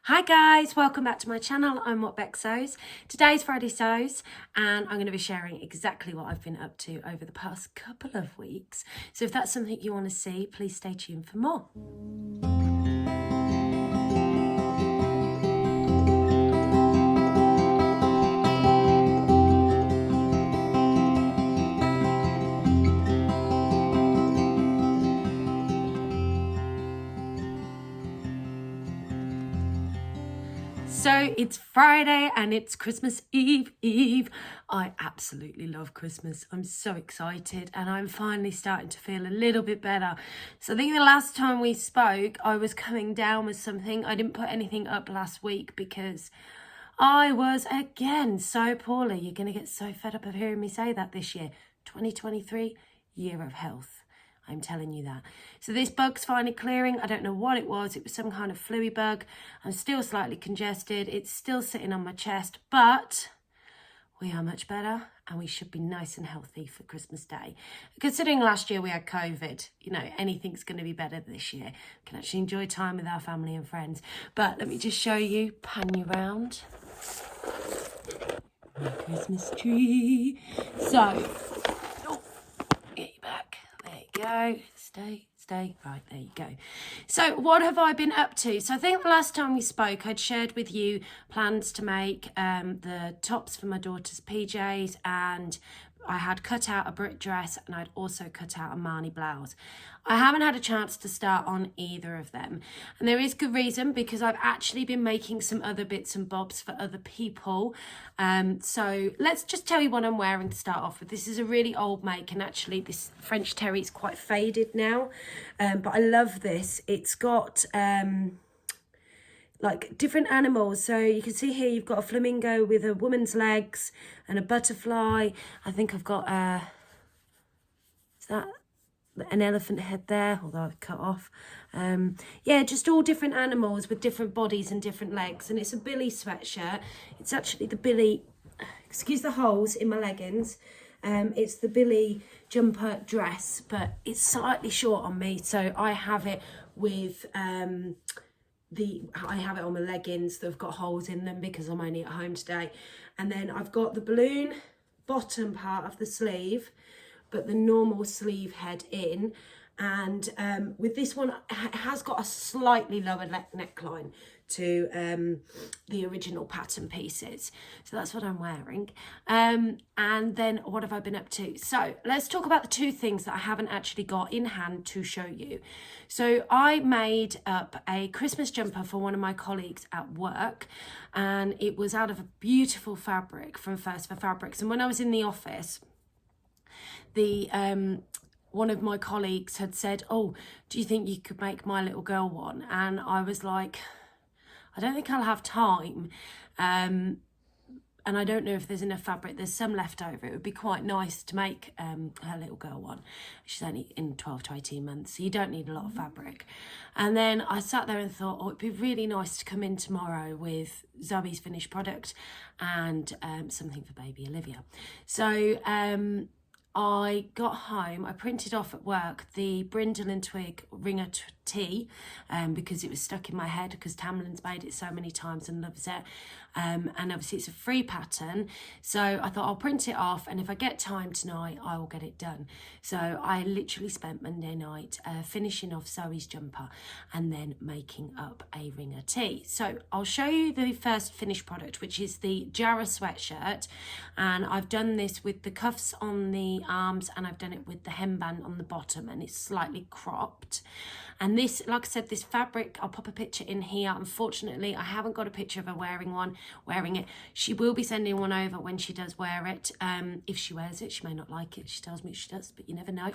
Hi guys, welcome back to my channel. I'm What Beck Sews. Today's Friday Sews and I'm going to be sharing exactly what I've been up to over the past couple of weeks. So if that's something you want to see, please stay tuned for more. So it's Friday and it's Christmas Eve. I absolutely love Christmas. I'm so excited and I'm finally starting to feel a little bit better. So I think the last time we spoke, I was coming down with something. I didn't put anything up last week because I was again so poorly. You're going to get so fed up of hearing me say that this year. 2023, year of health. I'm telling you that. So this bug's finally clearing. I don't know what it was. It was some kind of fluey bug. I'm still slightly congested. It's still sitting on my chest, but we are much better and we should be nice and healthy for Christmas Day. Considering last year we had COVID, you know, anything's going to be better this year. We can actually enjoy time with our family and friends. But let me just show you, pan you round. My Christmas tree. So, get you back. There you go. Stay. Right, there you go. So what have I been up to? So I think the last time we spoke, I'd shared with you plans to make the tops for my daughter's PJs, and I had cut out a brick dress and I'd also cut out a Marni blouse. I haven't had a chance to start on either of them. And there is good reason, because I've actually been making some other bits and bobs for other people. So let's just tell you what I'm wearing to start off with. This is a really old make, and actually this French terry is quite faded now. But I love this. It's got like different animals. So you can see here you've got a flamingo with a woman's legs and a butterfly. I think I've got is that an elephant head there, although I've cut off. Yeah, just all different animals with different bodies and different legs. And it's a billy sweatshirt. It's actually the billy, excuse the holes in my leggings. It's the billy jumper dress, but it's slightly short on me, so I have it with I have it on my leggings that have got holes in them because I'm only at home today. And then I've got the balloon bottom part of the sleeve, but the normal sleeve head in. And with this one, it has got a slightly lower neckline to the original pattern pieces. So that's what I'm wearing. And then what have I been up to? So let's talk about the two things that I haven't actually got in hand to show you. So I made up a Christmas jumper for one of my colleagues at work, and it was out of a beautiful fabric from First for Fabrics. And when I was in the office, the one of my colleagues had said, "Oh, do you think you could make my little girl one?" And I was like, I don't think I'll have time. And I don't know if there's enough fabric. There's some left over. It would be quite nice to make her little girl one. She's only in 12 to 18 months, so you don't need a lot of fabric. And then I sat there and thought, oh, it'd be really nice to come in tomorrow with Zoe's finished product and something for baby Olivia. So I got home, I printed off at work the Brindle and Twig Ringer tee because it was stuck in my head because Tamlin's made it so many times and loves it. And obviously it's a free pattern. So I thought I'll print it off, and if I get time tonight, I will get it done. So I literally spent Monday night finishing off Zoe's jumper and then making up a Ringer tee. So I'll show you the first finished product, which is the Jarrah sweatshirt. And I've done this with the cuffs on the arms, and I've done it with the hemband on the bottom, and it's slightly cropped. And this, like I said, this fabric, I'll pop a picture in here. Unfortunately, I haven't got a picture of her wearing it. She will be sending one over when she does wear it. If she wears it, she may not like it. She tells me she does, but you never know.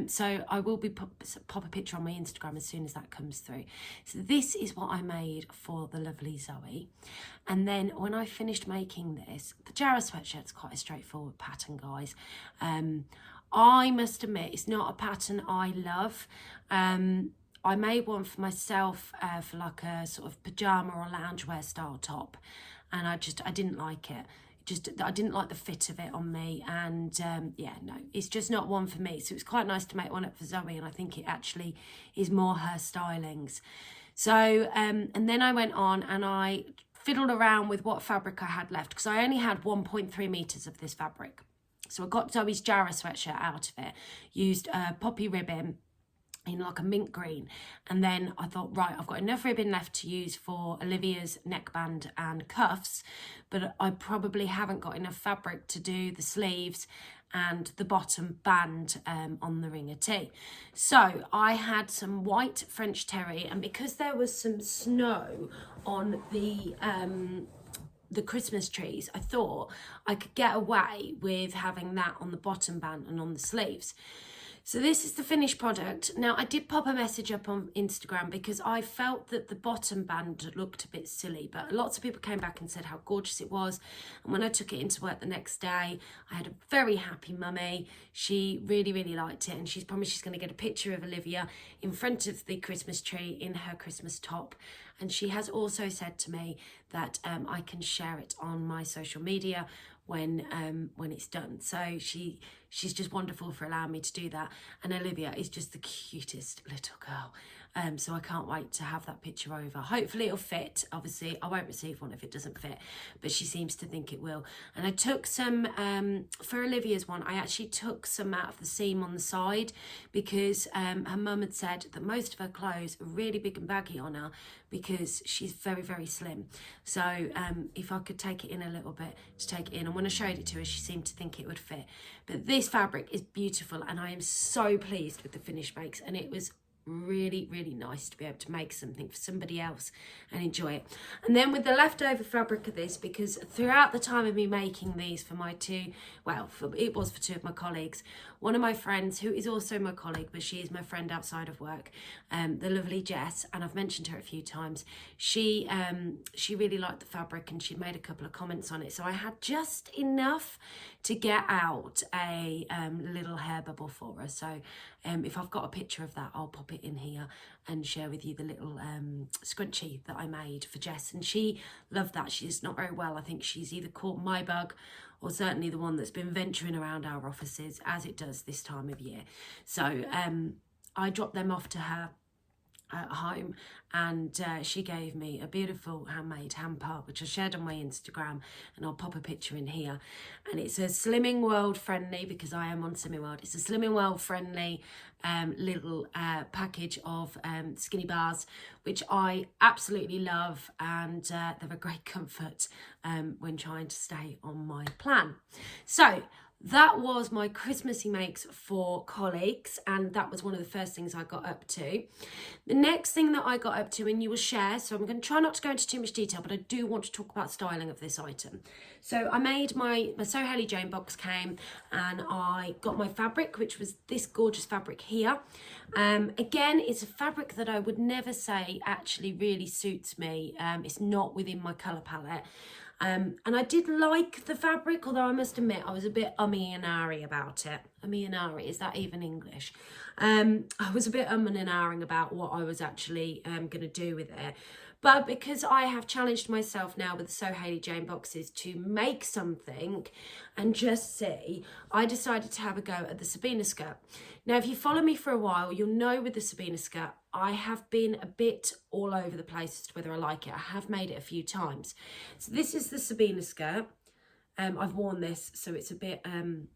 So I will be pop a picture on my Instagram as soon as that comes through. So this is what I made for the lovely Zoe. And then when I finished making this, the Jarrah sweatshirt's quite a straightforward pattern, guys. I must admit, it's not a pattern I love. I made one for myself for like a sort of pyjama or loungewear style top, and I didn't like it. I didn't like the fit of it on me, and yeah, no, it's just not one for me. So it's quite nice to make one up for Zoe, and I think it actually is more her stylings. So, and then I went on and I fiddled around with what fabric I had left, because I only had 1.3 meters of this fabric. So I got Zoe's Jara sweatshirt out of it, used poppy ribbon in like a mint green, and then I thought, right, I've got enough ribbon left to use for Olivia's neckband and cuffs, but I probably haven't got enough fabric to do the sleeves and the bottom band on the ringer tee. So I had some white French terry, and because there was some snow on the Christmas trees, I thought I could get away with having that on the bottom band and on the sleeves. So this is the finished product. Now, I did pop a message up on Instagram because I felt that the bottom band looked a bit silly, but lots of people came back and said how gorgeous it was. And when I took it into work the next day, I had a very happy mummy. She really, really liked it, and she's promised she's going to get a picture of Olivia in front of the Christmas tree in her Christmas top. And she has also said to me that I can share it on my social media when it's done. So she's just wonderful for allowing me to do that. And Olivia is just the cutest little girl. So I can't wait to have that picture over. Hopefully it'll fit. Obviously I won't receive one if it doesn't fit, but she seems to think it will. And I took some, for Olivia's one, I actually took some out of the seam on the side, because her mum had said that most of her clothes are really big and baggy on her because she's very, very slim. So if I could take it in a little bit, to take it in. And when I showed it to her, she seemed to think it would fit. But this fabric is beautiful, and I am so pleased with the finished makes, and it was really, really nice to be able to make something for somebody else and enjoy it. And then with the leftover fabric of this, because throughout the time of me making these for my two, well, it was for two of my colleagues, one of my friends who is also my colleague, but she is my friend outside of work, the lovely Jess, and I've mentioned her a few times, she really liked the fabric and she made a couple of comments on it. So I had just enough to get out a little hair bubble for her. So if I've got a picture of that, I'll pop it in here and share with you the little scrunchie that I made for Jess, and she loved that. She's not very well. I think she's either caught my bug or certainly the one that's been venturing around our offices, as it does this time of year. So I dropped them off to her at home, and she gave me a beautiful handmade hamper, which I shared on my Instagram, and I'll pop a picture in here. And it's a Slimming World friendly, because I am on Slimming World, it's a Slimming World friendly little package of skinny bars, which I absolutely love, and they're a great comfort when trying to stay on my plan. So that was my Christmassy makes for colleagues, and that was one of the first things I got up to. The next thing that I got up to, and you will share, so I'm going to try not to go into too much detail, but I do want to talk about styling of this item. So I made my So Hayley Jane box came, and I got my fabric, which was this gorgeous fabric here. Again, it's a fabric that I would never say actually really suits me. It's not within my colour palette. And I did like the fabric, although I must admit I was a bit ummy and ahhing about it. Ummy and ahhing, is that even English? I was a bit and ahhing about what I was actually going to do with it. But because I have challenged myself now with the So Hayley Jane boxes to make something and just see, I decided to have a go at the Sabina skirt. Now, if you follow me for a while, you'll know with the Sabina skirt, I have been a bit all over the place as to whether I like it. I have made it a few times. So this is the Sabina skirt. I've worn this, so it's a bit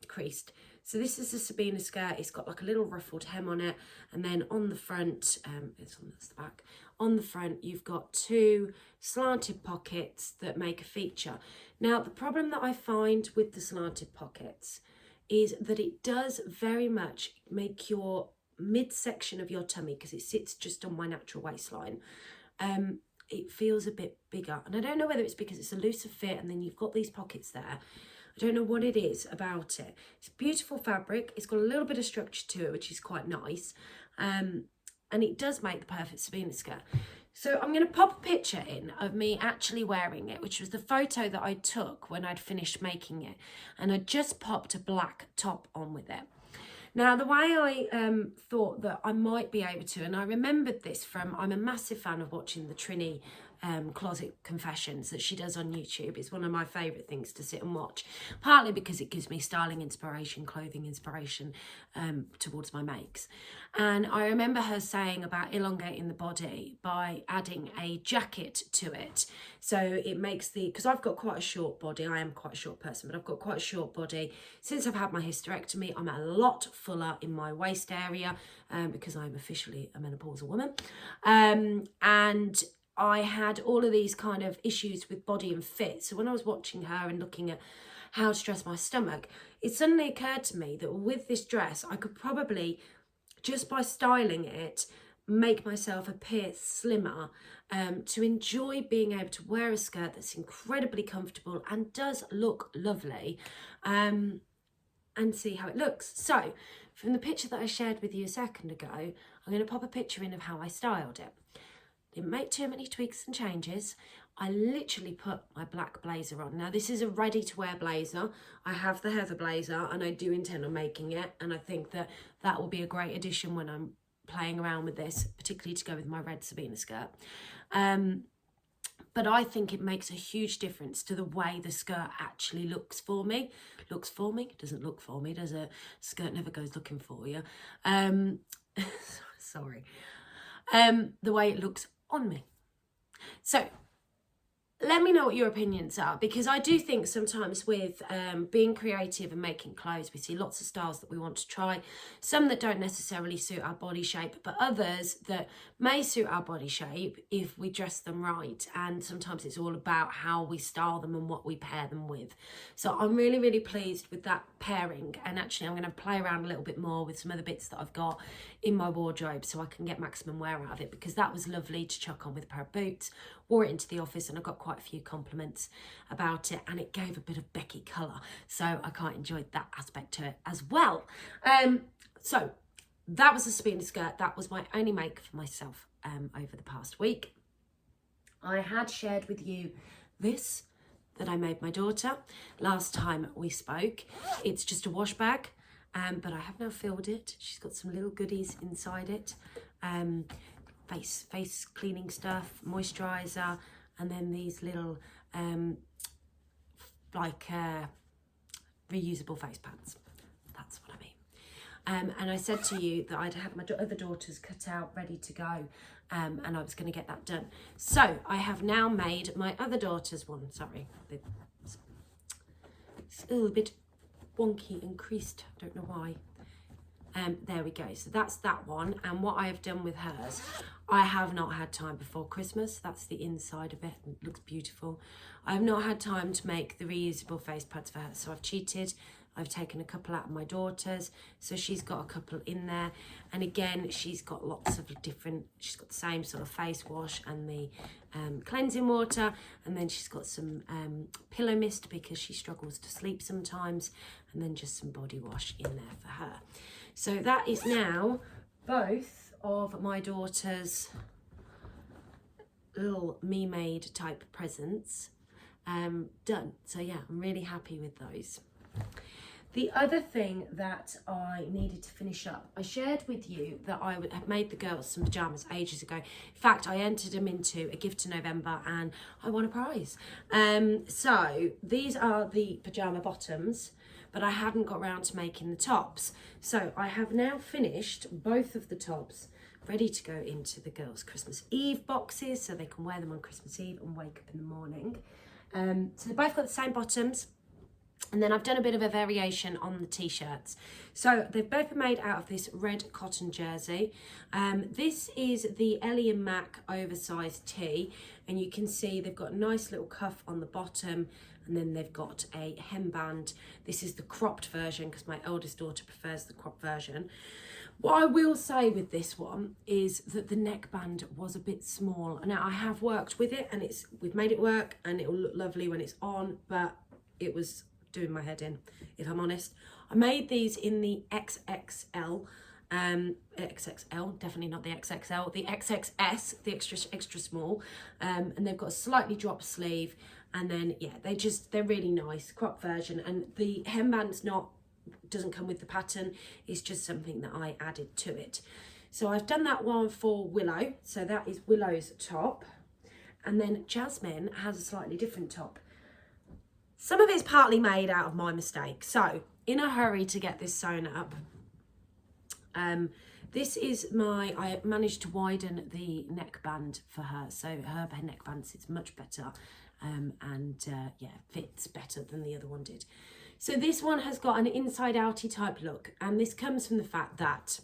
creased. So this is the Sabina skirt. It's got like a little ruffled hem on it. And then on the front, it's on the back. On the front, you've got two slanted pockets that make a feature. Now, the problem that I find with the slanted pockets is that it does very much make your midsection of your tummy, because it sits just on my natural waistline, it feels a bit bigger. And I don't know whether it's because it's a looser fit and then you've got these pockets there. I don't know what it is about it. It's beautiful fabric. It's got a little bit of structure to it, which is quite nice. And it does make the perfect Sabina skirt. So I'm going to pop a picture in of me actually wearing it, which was the photo that I took when I'd finished making it. And I just popped a black top on with it. Now, the way I thought that I might be able to, and I remembered this from, I'm a massive fan of watching the Trini closet confessions that she does on YouTube. It's one of my favourite things to sit and watch, partly because it gives me styling inspiration, clothing inspiration towards my makes. And I remember her saying about elongating the body by adding a jacket to it. So it makes because I've got quite a short body, I am quite a short person, but I've got quite a short body. Since I've had my hysterectomy, I'm a lot fuller in my waist area because I'm officially a menopausal woman. And I had all of these kind of issues with body and fit. So when I was watching her and looking at how to dress my stomach, it suddenly occurred to me that with this dress, I could probably, just by styling it, make myself appear slimmer, to enjoy being able to wear a skirt that's incredibly comfortable and does look lovely, and see how it looks. So from the picture that I shared with you a second ago, I'm going to pop a picture in of how I styled it. Didn't make too many tweaks and changes. I literally put my black blazer on. Now this is a ready to wear blazer. I have the heather blazer and I do intend on making it, and I think that that will be a great addition when I'm playing around with this, particularly to go with my red Sabina skirt. But I think it makes a huge difference to the way the skirt actually looks for me. Looks for me? It doesn't look for me, does it? Skirt never goes looking for you. Sorry. The way it looks on me. So let me know what your opinions are, because I do think sometimes with being creative and making clothes, we see lots of styles that we want to try, some that don't necessarily suit our body shape, but others that may suit our body shape if we dress them right. And sometimes it's all about how we style them and what we pair them with. So I'm really, really pleased with that pairing, and actually I'm going to play around a little bit more with some other bits that I've got in my wardrobe so I can get maximum wear out of it, because that was lovely to chuck on with a pair of boots. Wore it into the office and I got quite a few compliments about it, and it gave a bit of Becky colour, so I quite enjoyed that aspect to it as well. So that was a Sabina skirt. That was my only make for myself over the past week. I had shared with you this that I made my daughter last time we spoke. It's just a wash bag, but I have now filled it. She's got some little goodies inside it. Face cleaning stuff, moisturiser, and then these little reusable face pads. That's what I mean. And I said to you that I'd had my other daughters cut out ready to go, and I was going to get that done. So I have now made my other daughter's one. Sorry, it's a little bit wonky and creased, don't know why. There we go. So that's that one. And what I have done with hers, I have not had time before Christmas. That's the inside of it. It looks beautiful. I have not had time to make the reusable face pads for her. So I've cheated. I've taken a couple out of my daughter's. So she's got a couple in there. And again, she's got lots of different, she's got the same sort of face wash and the cleansing water. And then she's got some pillow mist because she struggles to sleep sometimes. And then just some body wash in there for her. So that is now both of my daughter's little me-made type presents done. So yeah, I'm really happy with those. The other thing that I needed to finish up, I shared with you that I had made the girls some pyjamas ages ago. In fact, I entered them into a gift to November and I won a prize. So these are the pyjama bottoms, but I hadn't got around to making the tops. So I have now finished both of the tops, ready to go into the girls' Christmas Eve boxes so they can wear them on Christmas Eve and wake up in the morning. So they've both got the same bottoms. And then I've done a bit of a variation on the t-shirts. So they've both been made out of this red cotton jersey. This is the Ellie and Mac oversized tee. And you can see they've got a nice little cuff on the bottom. And then they've got a hemband. This is the cropped version because my eldest daughter prefers the cropped version. What I will say with this one is that the neckband was a bit small. Now I have worked with it and we've made it work and it will look lovely when it's on, but it was doing my head in, if I'm honest. I made these in the XXL, XXL, definitely not the XXL, the XXS, the extra small, and they've got a slightly dropped sleeve, and then yeah, they're really nice, crop version, and the hemband's doesn't come with the pattern, it's just something that I added to it. So I've done that one for Willow, so that is Willow's top. And then Jasmine has a slightly different top. Some of it's partly made out of my mistake. So, in a hurry to get this sewn up, this is I managed to widen the neckband for her. So her neckband sits much better yeah, fits better than the other one did. So this one has got an inside-outy type look, and this comes from the fact that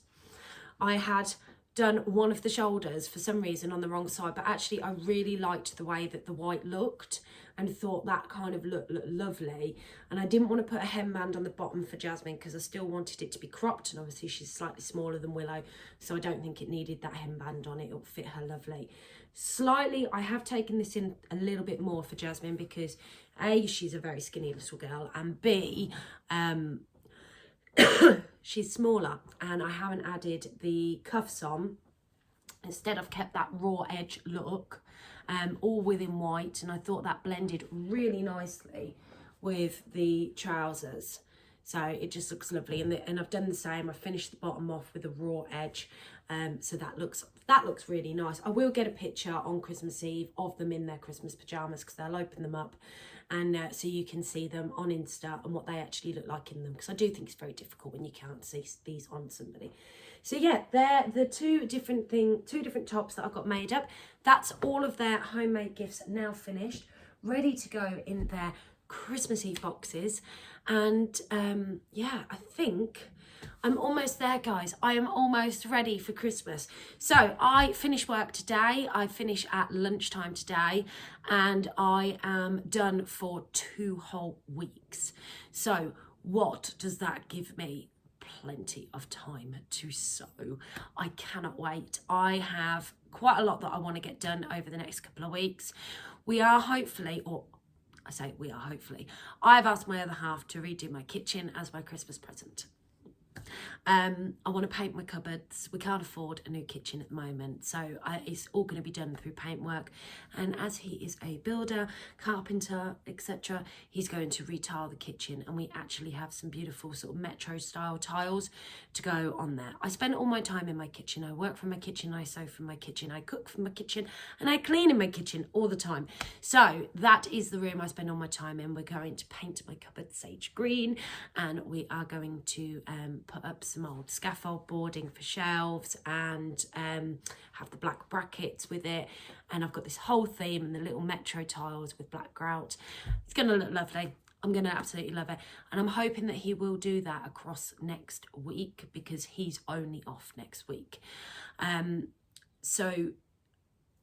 I had done one of the shoulders for some reason on the wrong side, but actually I really liked the way that the white looked and thought that kind of looked lovely. And I didn't want to put a hemband on the bottom for Jasmine because I still wanted it to be cropped, and obviously she's slightly smaller than Willow, so I don't think it needed that hemband on it. It'll fit her lovely. Slightly, I have taken this in a little bit more for Jasmine because A, she's a very skinny little girl, and B, she's smaller, and I haven't added the cuffs on. Instead, I've kept that raw edge look, all within white, and I thought that blended really nicely with the trousers. So it just looks lovely, and I've done the same. I've finished the bottom off with a raw edge, so that looks really nice. I will get a picture on Christmas Eve of them in their Christmas pajamas because they'll open them up, and so you can see them on Insta and what they actually look like in them, because I do think it's very difficult when you can't see these on somebody. So yeah, they're the two different tops that I've got made up. That's all of their homemade gifts now finished, ready to go in their Christmas Eve boxes. And yeah, I think I'm almost there, guys. I am almost ready for Christmas. So I finish work today. I finish at lunchtime today, and I am done for 2 whole weeks. So what does that give me? Plenty of time to sew. I cannot wait. I have quite a lot that I want to get done over the next couple of weeks. We are hopefully, or I say we are hopefully, I've asked my other half to redo my kitchen as my Christmas present. I want to paint my cupboards. We can't afford a new kitchen at the moment, so it's all going to be done through paintwork. And as he is a builder, carpenter, etc., he's going to retile the kitchen, and we actually have some beautiful sort of metro style tiles to go on there. I spend all my time in my kitchen. I work from my kitchen, I sew from my kitchen, I cook from my kitchen, and I clean in my kitchen all the time. So that is the room I spend all my time in. We're going to paint my cupboard sage green, and we are going to put up some old scaffold boarding for shelves, and have the black brackets with it. And I've got this whole theme and the little metro tiles with black grout. It's going to look lovely. I'm going to absolutely love it. And I'm hoping that he will do that across next week, because he's only off next week. So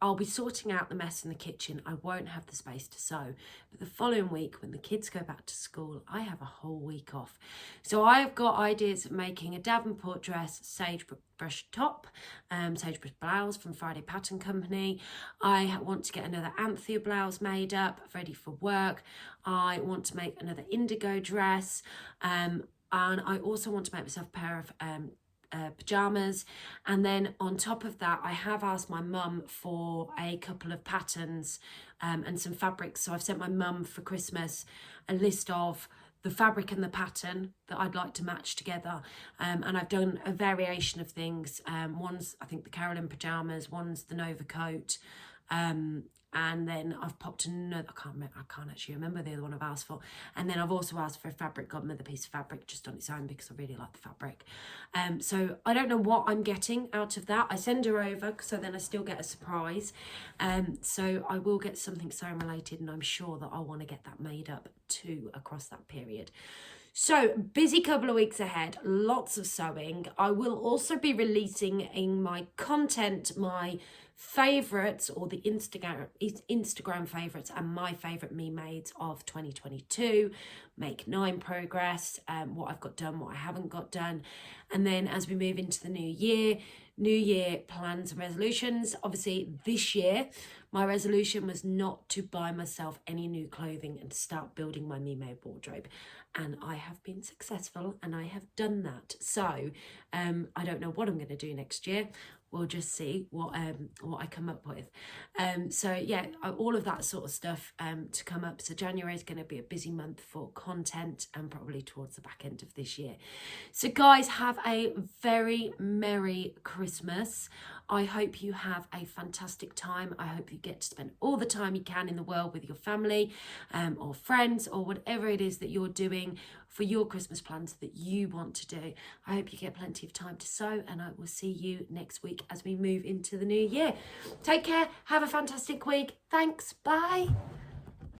I'll be sorting out the mess in the kitchen. I won't have the space to sew. But the following week, when the kids go back to school, I have a whole week off. So I've got ideas of making a Davenport dress, sagebrush top, sagebrush blouse from Friday Pattern Company. I want to get another Anthea blouse made up, ready for work. I want to make another indigo dress. And I also want to make myself a pair of pajamas. And then on top of that, I have asked my mum for a couple of patterns and some fabrics. So I've sent my mum for Christmas a list of the fabric and the pattern that I'd like to match together, and I've done a variation of things. One's, I think, the Carolyn pajamas, one's the Nova coat, and then I've popped another, I can't actually remember the other one I've asked for. And then I've also asked for a fabric godmother piece of fabric just on its own, because I really like the fabric. So I don't know what I'm getting out of that. I send her over, so then I still get a surprise. So I will get something sewing related, and I'm sure that I want to get that made up too across that period. So busy couple of weeks ahead, lots of sewing. I will also be releasing in my content my favourites, or the Instagram favourites, and my favourite me mades of 2022, make 9 progress, what I've got done, what I haven't got done. And then as we move into the new year plans and resolutions. Obviously this year my resolution was not to buy myself any new clothing and to start building my me made wardrobe, and I have been successful and I have done that. So I don't know what I'm going to do next year. we'll just see what I come up with. So yeah, all of that sort of stuff to come up. So January is going to be a busy month for content, and probably towards the back end of this year. So guys, have a very Merry Christmas. I hope you have a fantastic time. I hope you get to spend all the time you can in the world with your family or friends, or whatever it is that you're doing for your Christmas plans that you want to do. I hope you get plenty of time to sew, and I will see you next week as we move into the new year. Take care. Have a fantastic week. Thanks. Bye.